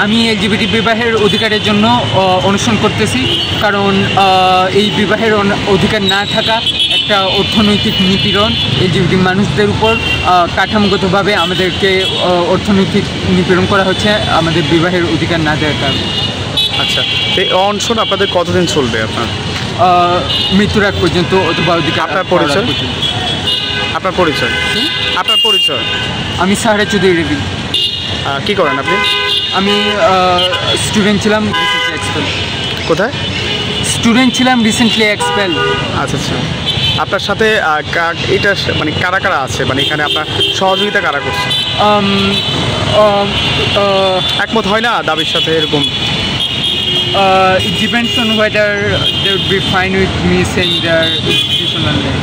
আমি এলজিবিটি বিবাহের অধিকারের জন্য অনুসরণ করতেছি, কারণ এই বিবাহের অধিকার না থাকা একটা অর্থনৈতিক নিপীড়ন এলজিবিটি মানুষদের উপর। কাঠামোগতভাবে আমাদেরকে অর্থনৈতিক নিপীড়ন করা হচ্ছে আমাদের বিবাহের অধিকার না দেওয়ার কারণে। আচ্ছা, এই অনশন আপনাদের কতদিন চলবে? আপনার মৃত্যুর আগ পর্যন্ত অথবা অধিকার। আপনার পরিচয়? আপনার পরিচয়? আপনার পরিচয়? আমি সাহারা চৌধুরী রেবিন। কী করেন আপনি? আমি স্টুডেন্ট ছিলাম, রিসেন্টলি এক্সপেল। কোথায়? স্টুডেন্ট ছিলাম, রিসেন্টলি এক্সপেল। আচ্ছা আচ্ছা। আপনার সাথে এটা মানে কারা কারা আছে, মানে এখানে আপনার সহযোগিতা কারা করছে? একমত হয় না দাবির সাথে এরকম? It depends on whether they would be fine with me saying their institutional name.